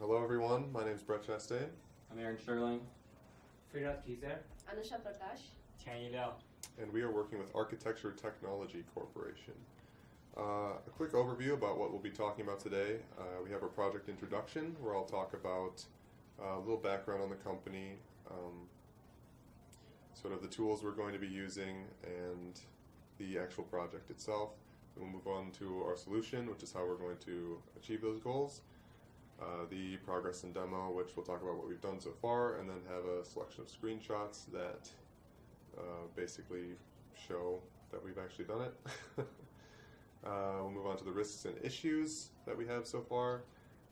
Hello everyone, my name is Brett Chastain. I'm Aaron Sherling. Firat Kizer. Anusha Prakash. Tianyi Liao. And we are working with Architecture Technology Corporation. A quick overview about what we'll be talking about today. We have our project introduction where I'll talk about a little background on the company, sort of the tools we're going to be using, and the actual project itself. Then we'll move on to our solution, which is how we're going to achieve those goals. The progress and demo, which we'll talk about what we've done so far, and then have a selection of screenshots that basically show that we've actually done it. We'll move on to the risks and issues that we have so far,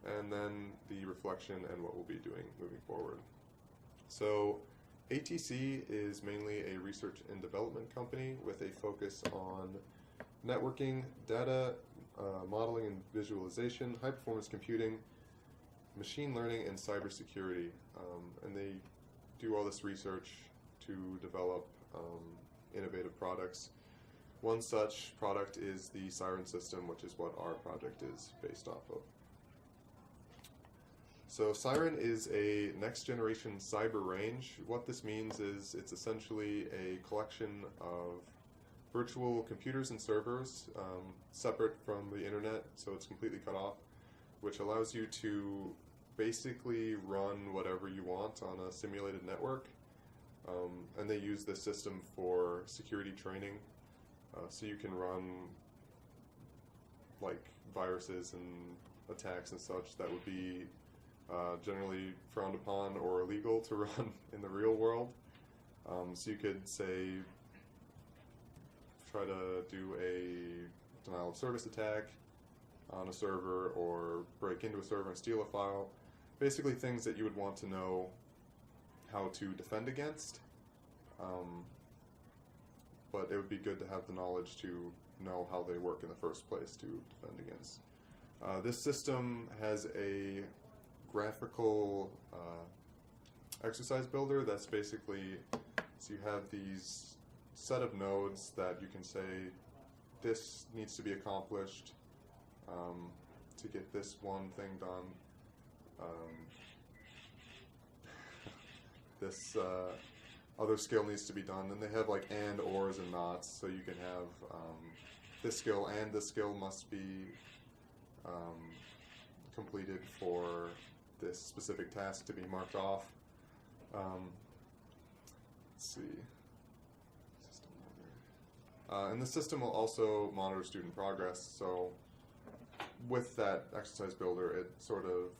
and then the reflection and what we'll be doing moving forward. So ATC is mainly a research and development company with a focus on networking, data, modeling and visualization, high performance computing, machine learning, and cybersecurity. And they do all this research to develop innovative products. One such product is the Siren system, which is what our project is based off of. So Siren is a next generation cyber range. What this means is it's essentially a collection of virtual computers and servers separate from the internet, so it's completely cut off, which allows you to basically run whatever you want on a simulated network. And they use this system for security training, so you can run like viruses and attacks and such that would be generally frowned upon or illegal to run in the real world. So you could say try to do a denial of service attack on a server, or break into a server and steal a file. Basically things that you would want to know how to defend against, but it would be good to have the knowledge to know how they work in the first place to defend against. This system has a graphical exercise builder that's basically, so you have these set of nodes that you can say this needs to be accomplished to get this one thing done. This other skill needs to be done. And they have like and, ors, and nots, so you can have this skill and this skill must be completed for this specific task to be marked off. Let's see. System monitor. And the system will also monitor student progress, so with that exercise builder, it sort of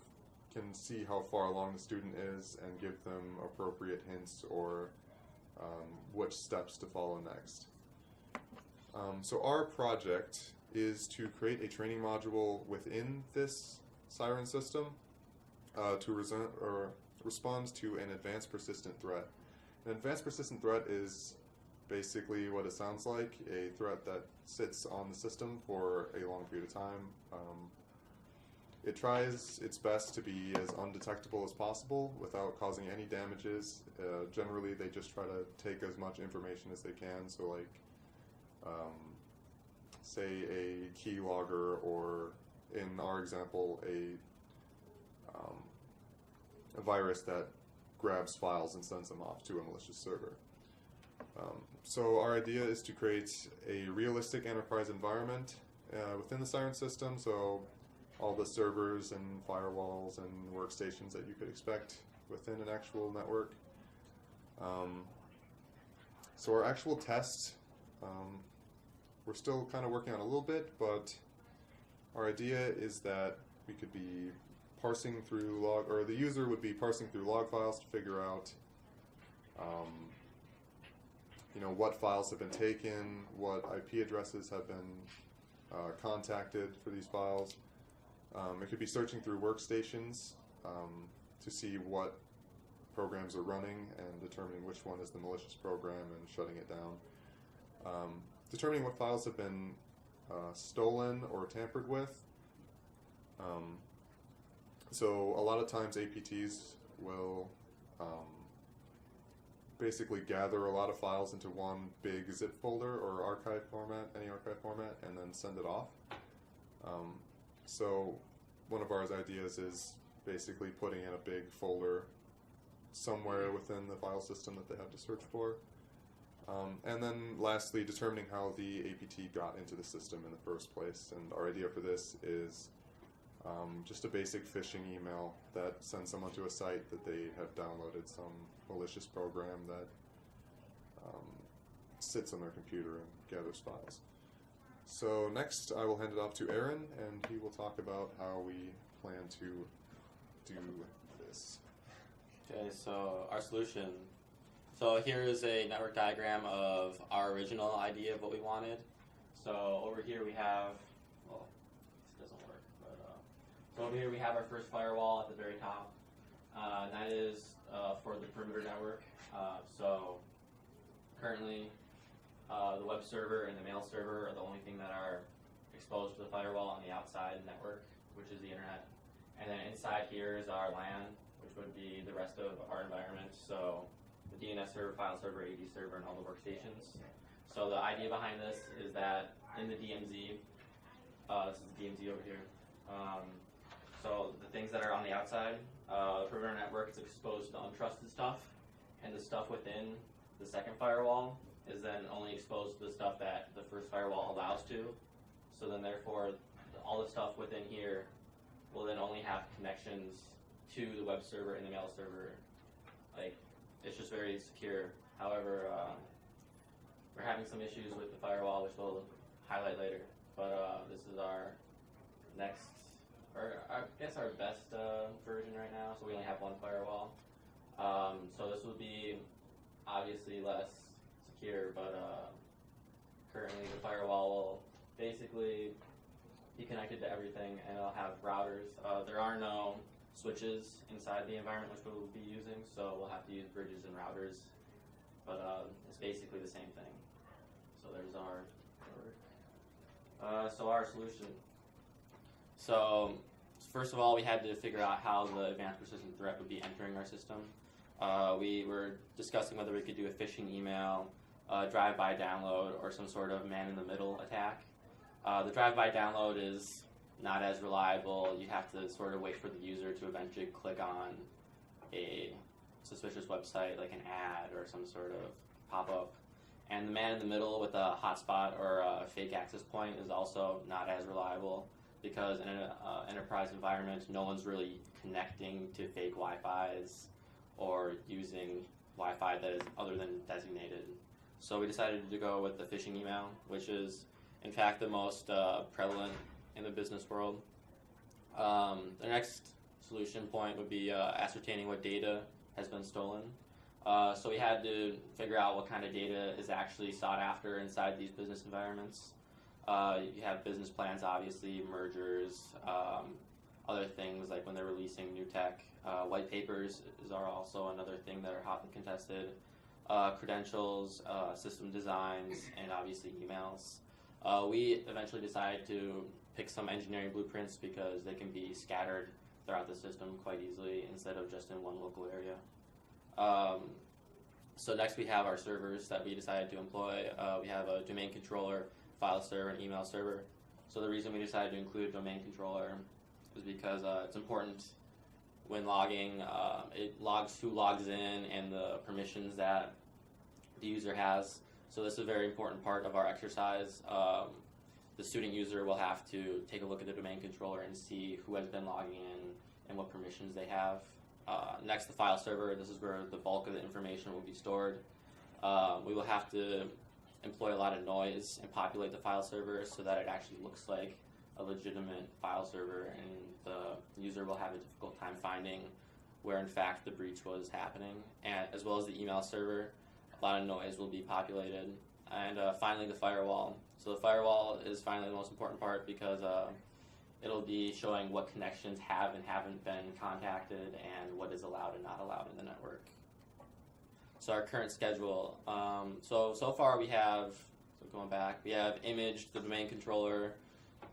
can see how far along the student is and give them appropriate hints or which steps to follow next. So our project is to create a training module within this Siren system to respond to an advanced persistent threat. An advanced persistent threat is basically what it sounds like, a threat that sits on the system for a long period of time. It tries its best to be as undetectable as possible without causing any damages. Generally, they just try to take as much information as they can. So like, say a keylogger, or in our example, a virus that grabs files and sends them off to a malicious server. So our idea is to create a realistic enterprise environment within the Siren system. So all the servers and firewalls and workstations that you could expect within an actual network. So our actual test, we're still kind of working on a little bit, but our idea is that we could be parsing through the user would be parsing through log files to figure out what files have been taken, what IP addresses have been contacted for these files. It could be searching through workstations to see what programs are running and determining which one is the malicious program and shutting it down. Determining what files have been stolen or tampered with. So a lot of times APTs will basically gather a lot of files into one big zip folder or archive format, any archive format, and then send it off. So one of our ideas is basically putting in a big folder somewhere within the file system that they have to search for. And then lastly, determining how the APT got into the system in the first place. And our idea for this is just a basic phishing email that sends someone to a site that they have downloaded some malicious program that sits on their computer and gathers files. So next I will hand it off to Aaron, and he will talk about how we plan to do this. Okay, so our solution. So here is a network diagram of our original idea of what we wanted. So over here we have, well, this doesn't work, but so over here we have our first firewall at the very top. And that is for the perimeter network. So currently the web server and the mail server are the only thing that are exposed to the firewall on the outside network, which is the internet. And then inside here is our LAN, which would be the rest of our environment. So the DNS server, file server, AD server, and all the workstations. So the idea behind this is that in the DMZ, this is the DMZ over here. So the things that are on the outside, the perimeter network is exposed to untrusted stuff, and the stuff within the second firewall is then only exposed to the stuff that the first firewall allows to. So then therefore, all the stuff within here will then only have connections to the web server and the mail server. Like, it's just very secure. However, we're having some issues with the firewall, which we'll highlight later. But this is our next, or I guess our best version right now. So we only have one firewall. So this will be obviously less secure, but currently the firewall will basically be connected to everything, and it'll have routers. There are no switches inside the environment which we'll be using, so we'll have to use bridges and routers, but it's basically the same thing. So there's our so our solution. So first of all, we had to figure out how the advanced persistent threat would be entering our system. We were discussing whether we could do a phishing email, drive-by download, or some sort of man-in-the-middle attack. The drive-by download is not as reliable. You have to sort of wait for the user to eventually click on a suspicious website like an ad or some sort of pop-up. And the man-in-the-middle with a hotspot or a fake access point is also not as reliable, because in an enterprise environment, no one's really connecting to fake Wi-Fis or using Wi-Fi that is other than designated. So we decided to go with the phishing email, which is in fact the most prevalent in the business world. The next solution point would be ascertaining what data has been stolen. So we had to figure out what kind of data is actually sought after inside these business environments. You have business plans, obviously, mergers, other things like when they're releasing new tech. White papers are also another thing that are hotly contested. Credentials, system designs, and obviously emails. We eventually decided to pick some engineering blueprints because they can be scattered throughout the system quite easily instead of just in one local area. So next we have our servers that we decided to employ. We have a domain controller, file server, and email server. So the reason we decided to include a domain controller is because it's important when logging. It logs who logs in and the permissions that the user has. So this is a very important part of our exercise. The student user will have to take a look at the domain controller and see who has been logging in and what permissions they have. Next, the file server. This is where the bulk of the information will be stored. We will have to employ a lot of noise and populate the file server so that it actually looks like a legitimate file server, and the user will have a difficult time finding where in fact the breach was happening. And as well as the email server, a lot of noise will be populated. And finally, the firewall. So the firewall is finally the most important part because it'll be showing what connections have and haven't been contacted and what is allowed and not allowed in the network. So our current schedule. So far we have, going back, we have Image, the domain controller,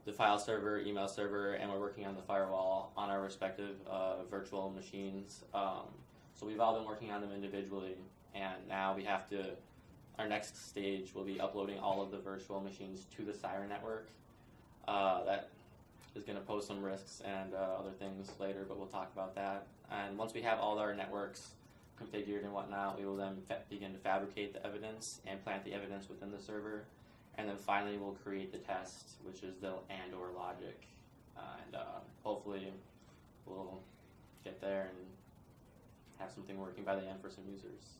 the file server, email server, and we're working on the firewall on our respective virtual machines. So we've all been working on them individually, and now we have to, our next stage will be uploading all of the virtual machines to the Siren network. That is going to pose some risks and other things later, but we'll talk about that. And once we have all our networks configured and whatnot, we will then begin to fabricate the evidence and plant the evidence within the server. And then finally, we'll create the test, which is the and/or logic. And hopefully, we'll get there and have something working by the end for some users.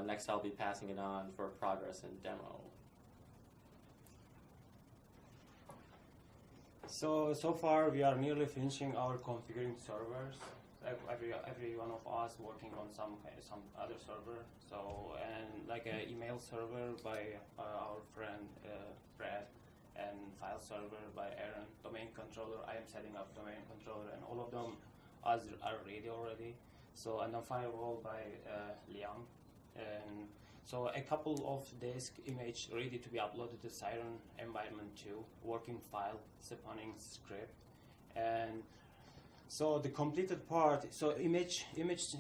Next, I'll be passing it on for progress and demo. So far we are nearly finishing our configuring servers. Every one of us working on some other server. So and like an email server by our friend Brad, and file server by Aaron. Domain controller, I am setting up domain controller, and all of them are ready already. So and then firewall by Liang, and so a couple of disk image ready to be uploaded to Siren environment 2, working file, Seponing script, and so the completed part. So image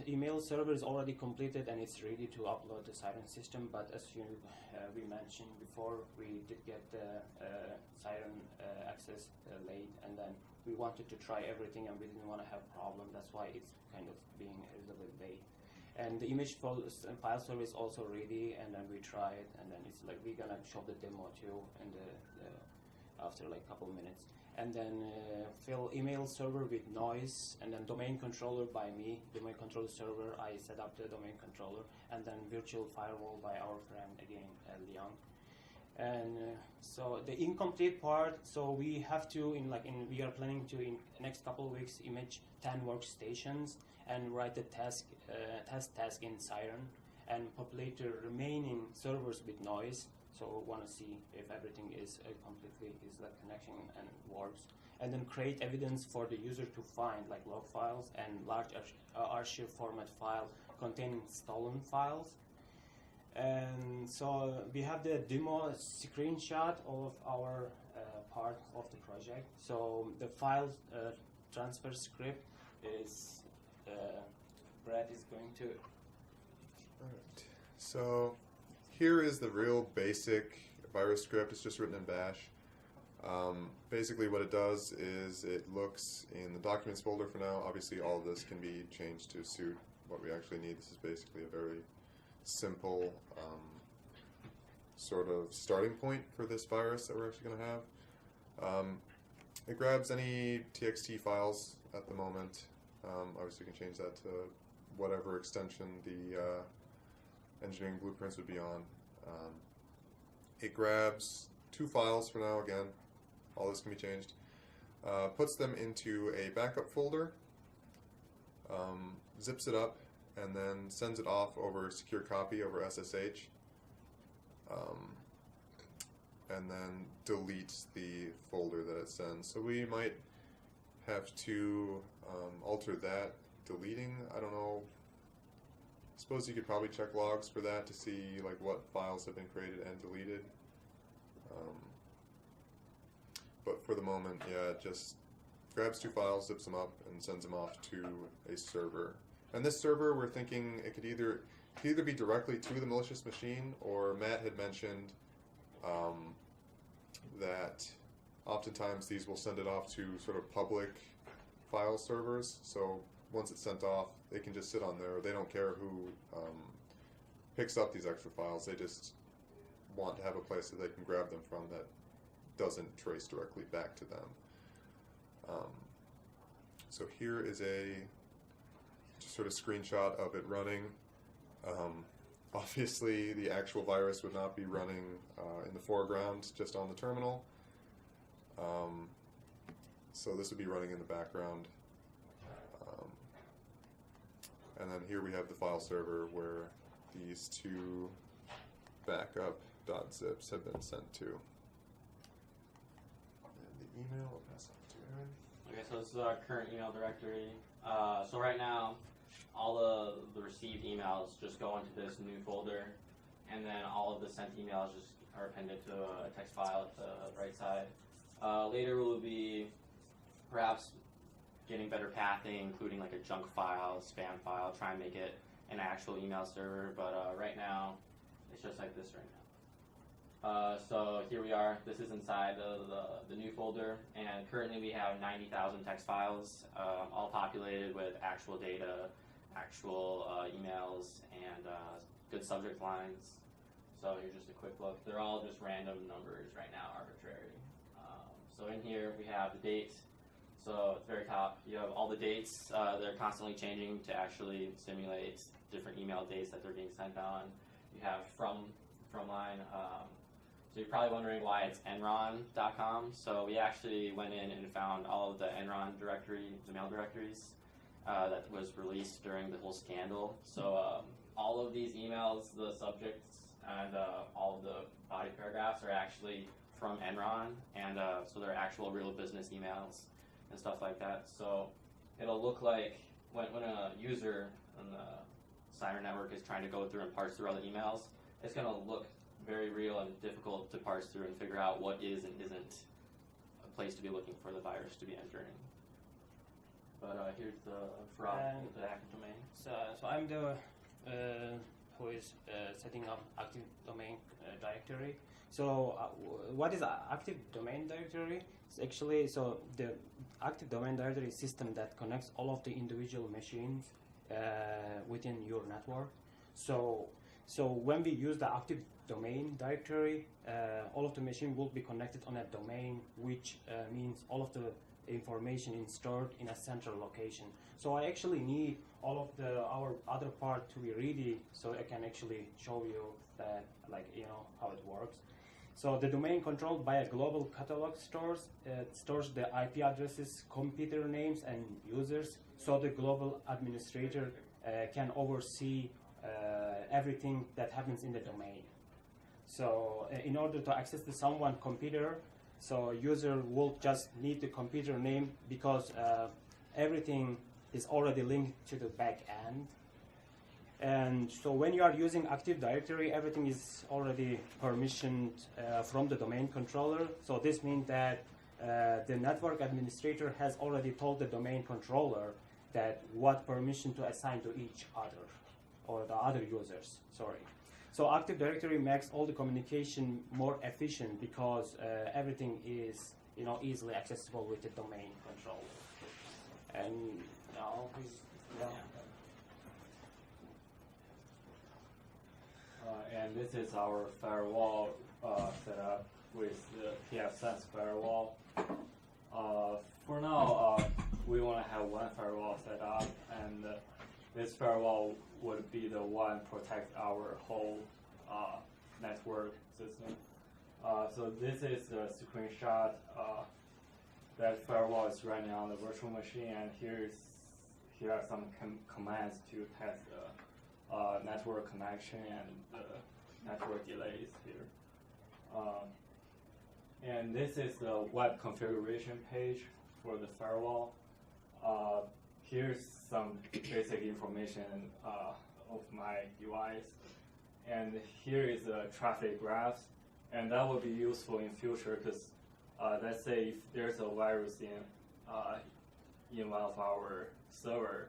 email server is already completed and it's ready to upload the Siren system. But as we mentioned before, we did get the Siren access late, and then we wanted to try everything and we didn't want to have problem. That's why it's kind of being a little bit late. And the image file server is also ready, and then we try it, and then it's like we're gonna show the demo too, and after like couple minutes, and then fill email server with noise, and then domain controller by me, domain controller server. I set up the domain controller, and then virtual firewall by our friend again, Liang. And so the incomplete part. So we have to we are planning to in next couple of weeks image 10 workstations and write the test task in Siren and populate the remaining servers with noise. So want to see if everything is connection and works, and then create evidence for the user to find like log files and large archive format file containing stolen files. And so we have the demo screenshot of our part of the project. So the file transfer script is Brad is going to. Alright, so here is the real basic virus script. It's just written in Bash. Basically what it does is it looks in the documents folder for now. Obviously all of this can be changed to suit what we actually need. This is basically a very simple sort of starting point for this virus that we're actually going to have. It grabs any TXT files at the moment. Obviously you can change that to whatever extension the engineering blueprints would be on. It grabs 2 files for now, again, all this can be changed, puts them into a backup folder, zips it up, and then sends it off over secure copy over SSH, and then deletes the folder that it sends. So we might have to alter that deleting. I don't know. I suppose you could probably check logs for that to see like what files have been created and deleted. But for the moment, yeah, it just grabs 2 files, zips them up, and sends them off to a server. And this server, we're thinking it could either be directly to the malicious machine, or Matt had mentioned that oftentimes these will send it off to sort of public file servers. So once it's sent off, they can just sit on there. They don't care who picks up these extra files. They just want to have a place that they can grab them from that doesn't trace directly back to them. So here is a just sort of screenshot of it running. Obviously, the actual virus would not be running in the foreground, just on the terminal. So this would be running in the background. And then here we have the file server where these 2 backup.zips have been sent to. And the email, I'll pass on to Aaron. Okay, so this is our current email directory. So right now, all the received emails just go into this new folder, and then all of the sent emails just are appended to a text file at the right side. Later we'll be perhaps getting better pathing, including like a junk file, spam file, try and make it an actual email server, but right now it's just like this right So here we are. This is inside the new folder, and currently we have 90,000 text files, all populated with actual data, actual emails, and good subject lines. So here's just a quick look. They're all just random numbers right now, arbitrary. So in here we have the date. So at the very top, you have all the dates. They're constantly changing to actually simulate different email dates that they're being sent on. You have from line. So you're probably wondering why it's enron.com. So we actually went in and found all of the Enron directory, the mail directories that was released during the whole scandal. So all of these emails, the subjects, and all of the body paragraphs are actually from Enron, and so they're actual real business emails and stuff like that. So it'll look like when a user on the Cyber network is trying to go through and parse through all the emails, it's going to look very real and difficult to parse through and figure out what is and isn't a place to be looking for the virus to be entering. But here's the fraud, the active domain. So I'm the who is setting up active domain directory. So what is active domain directory? It's actually the active domain directory is system that connects all of the individual machines within your network. So when we use the active domain directory, all of the machine will be connected on a domain, which means all of the information is stored in a central location. So I actually need all of our other part to be ready, so I can actually show you that, how it works. So the domain controlled by a global catalog stores the IP addresses, computer names, and users. So the global administrator can oversee everything that happens in the domain. So in order to access the someone computer, so user will just need the computer name, because everything is already linked to the back end. And so when you are using Active Directory, everything is already permissioned from the domain controller. So this means that the network administrator has already told the domain controller that what permission to assign to each other, or the other users, sorry. So Active Directory makes all the communication more efficient, because everything is easily accessible with the domain controller. And now and this is our firewall setup with the pfSense firewall. For now, we want to have one firewall set up, and this firewall would be the one protect our whole network system. So this is the screenshot. That firewall is running on the virtual machine, and here are some commands to test the network connection and the network delays here. And this is the web configuration page for the firewall. Here's some basic information of my device. And here is the traffic graphs. And that will be useful in future, because let's say if there's a virus in one of our server,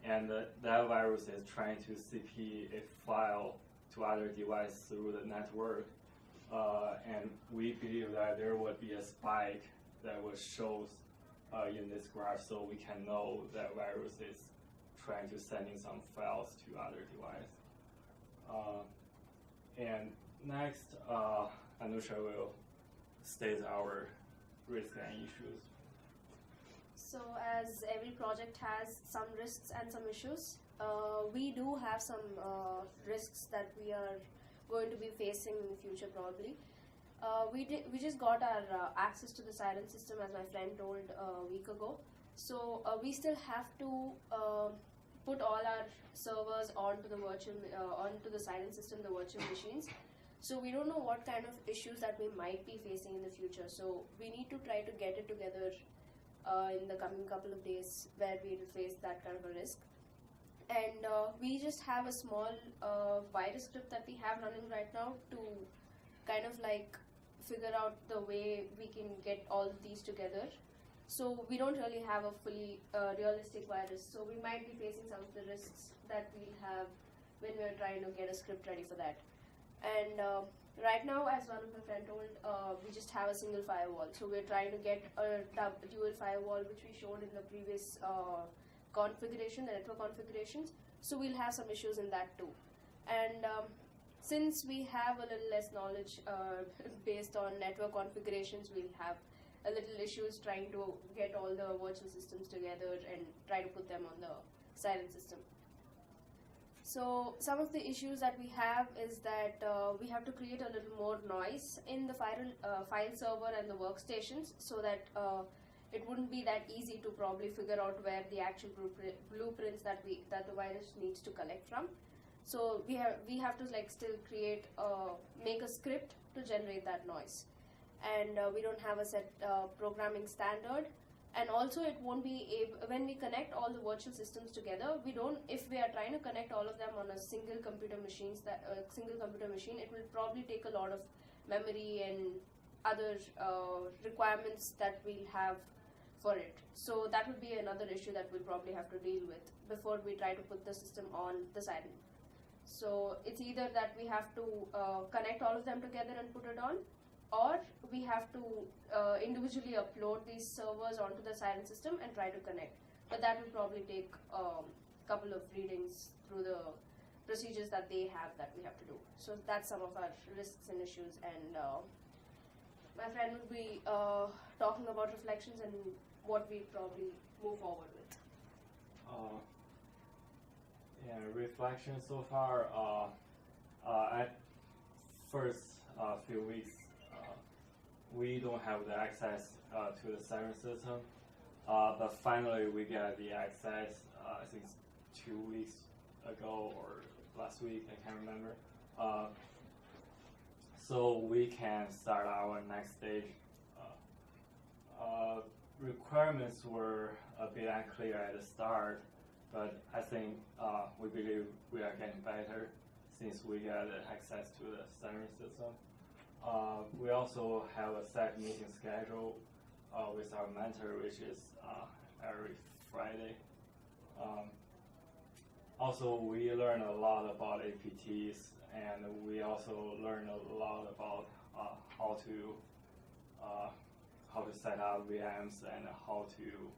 and that virus is trying to CP a file to other device through the network, and we believe that there would be a spike that will show in this graph, so we can know that virus is trying to send in some files to other device. And next, Anusha will state our risks and issues. So as every project has some risks and some issues, we do have some risks that we are going to be facing in the future probably. We just got our access to the Siren system, as my friend told a week ago. So we still have to put all our servers onto the Siren system, the virtual machines. So we don't know what kind of issues that we might be facing in the future. So we need to try to get it together in the coming couple of days, where we will face that kind of a risk. And we just have a small virus script that we have running right now to kind of figure out the way we can get all these together. So we don't really have a fully realistic virus. So we might be facing some of the risks that we'll have when we're trying to get a script ready for that. And Right now, as one of my friend told, we just have a single firewall. So we're trying to get a dual firewall, which we showed in the previous configuration, the network configurations. So we'll have some issues in that too. And since we have a little less knowledge based on network configurations, we'll have a little issues trying to get all the virtual systems together and try to put them on the Siren system. So some of the issues that we have is that we have to create a little more noise in the file server and the workstations, so that it wouldn't be that easy to probably figure out where the actual blueprints that the virus needs to collect from. So we have to like still make a script to generate that noise, and we don't have a set programming standard. And also, it won't be able, when we connect all the virtual systems together, if we are trying to connect all of them on a single computer machine, it will probably take a lot of memory and other requirements that we'll have for it. So that would be another issue that we'll probably have to deal with before we try to put the system on the Siren. So it's either that we have to connect all of them together and put it on, or we have to individually upload these servers onto the Siren system and try to connect. But that will probably take a couple of readings through the procedures that they have that we have to do. So that's some of our risks and issues. And my friend will be talking about reflections and what we probably move forward with. Reflection so far. At first few weeks, we don't have the access to the Siren system, but finally we get the access. I think it's 2 weeks ago or last week, I can't remember. So we can start our next stage. Requirements were a bit unclear at the start, but I think we believe we are getting better since we got access to the Siren system. We also have a set meeting schedule with our mentor, which is every Friday. Also, we learn a lot about APTs, and we also learn a lot about how to set up VMs and how to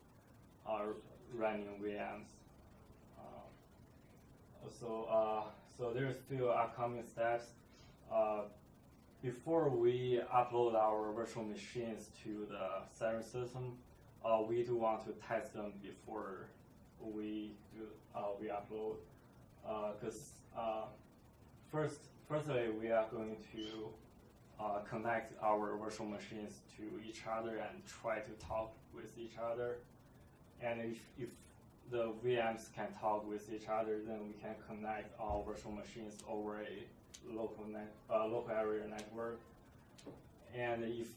running VMs. So there's few upcoming steps. Before we upload our virtual machines to the Siren system, we do want to test them before we upload. Because firstly, we are going to connect our virtual machines to each other and try to talk with each other. And if the VMs can talk with each other, then we can connect our virtual machines over a local area network. And if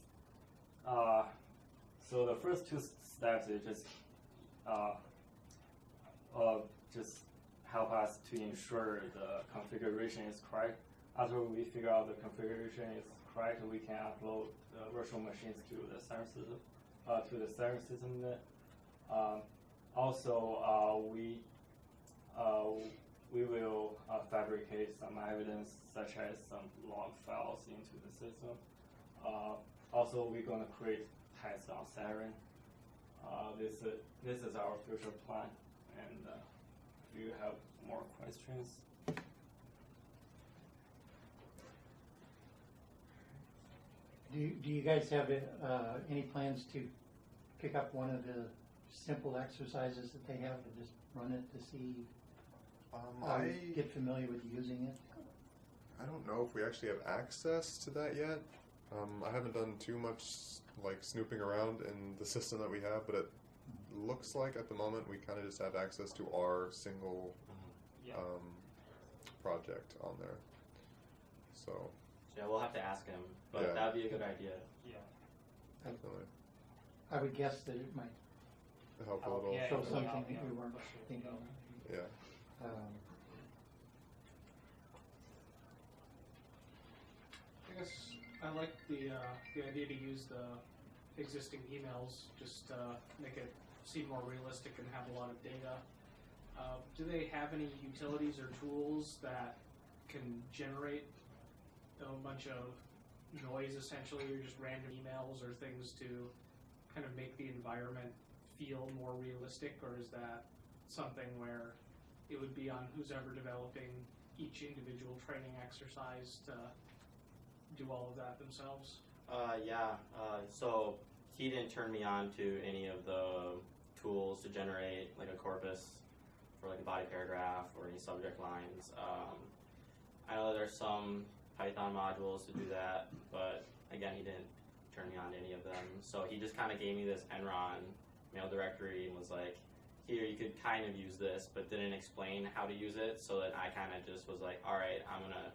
so, the first two steps is just help us to ensure the configuration is correct. After we figure out the configuration is correct, we can upload the virtual machines to the Siren system. Also, we will fabricate some evidence, such as some log files, into the system. Also, we're going to create tests on Siren. This is our future plan. And if you have more questions. Do you guys have any plans to pick up one of the simple exercises that they have and just run it to see how you get familiar with using it? I don't know if we actually have access to that yet. I haven't done too much like snooping around in the system that we have, but it looks like at the moment we kind of just have access to our single project on there. So yeah, we'll have to ask him, but Yeah. that would be a good idea. Yeah. definitely I would guess that it might help a Oh, little. yeah. show it will something help, that yeah. we weren't thinking of. Yeah. I guess I like the idea to use the existing emails, just make it seem more realistic and have a lot of data. Do they have any utilities or tools that can generate a bunch of noise essentially, or just random emails or things to kind of make the environment feel more realistic, or is that something where it would be on who's ever developing each individual training exercise to do all of that themselves? So he didn't turn me on to any of the tools to generate like a corpus for like a body paragraph or any subject lines. I know there's some Python modules to do that, but again, he didn't turn me on to any of them. So he just kind of gave me this Enron mail directory and was like, here, you could kind of use this, but didn't explain how to use it, so that I kind of just was like, all right, I'm going to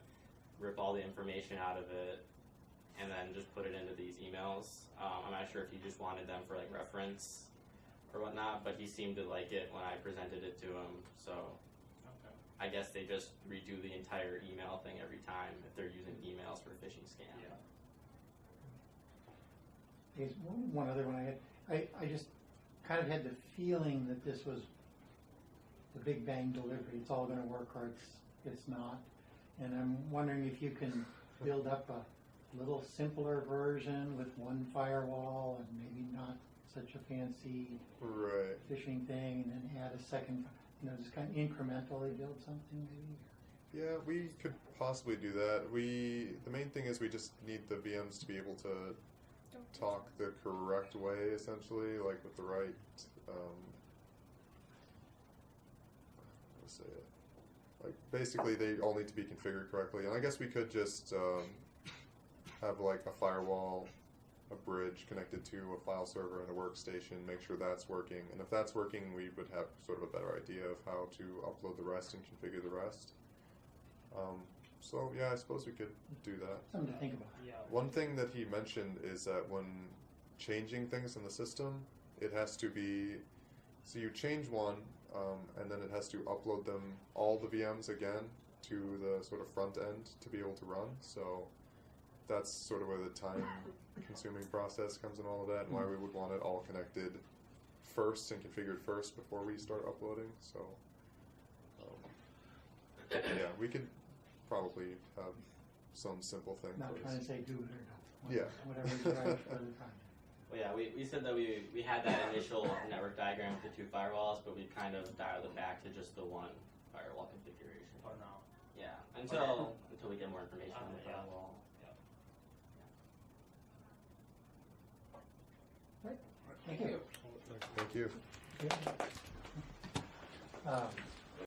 rip all the information out of it and then just put it into these emails. I'm not sure if he just wanted them for like reference or whatnot, but he seemed to like it when I presented it to him, so Okay. I guess they just redo the entire email thing every time if they're using emails for phishing scam. Yeah. There's one other one I had. I just kind of had the feeling that this was the Big Bang delivery. It's all going to work, or it's not. And I'm wondering if you can build up a little simpler version with one firewall and maybe not such a fancy Right. phishing thing, and then add a second. Just kind of incrementally build something maybe. Yeah, we could possibly do that. The main thing is we just need the VMs to be able to talk the correct way, essentially, like with the right, how to say it. Like, basically, they all need to be configured correctly. And I guess we could just have like a firewall, a bridge connected to a file server and a workstation, make sure that's working. And if that's working, we would have sort of a better idea of how to upload the rest and configure the rest. So yeah, I suppose we could do that. Something to think about. Yeah. One thing that he mentioned is that when changing things in the system, it has to be, so you change one, and then it has to upload them, all the VMs again, to the sort of front end to be able to run. So that's sort of where the time-consuming process comes in all of that, and why we would want it all connected first and configured first before we start uploading. So yeah, we could probably have some simple thing. Not for trying this. to say do it or don't. Yeah. Whatever's right for the project. Well, yeah, we said that we had that initial network diagram with the two firewalls, but we kind of dialed it back to just the one firewall configuration. For now. Yeah, until we get more information on the Yeah. firewall. Thank you. Thank you. Yeah.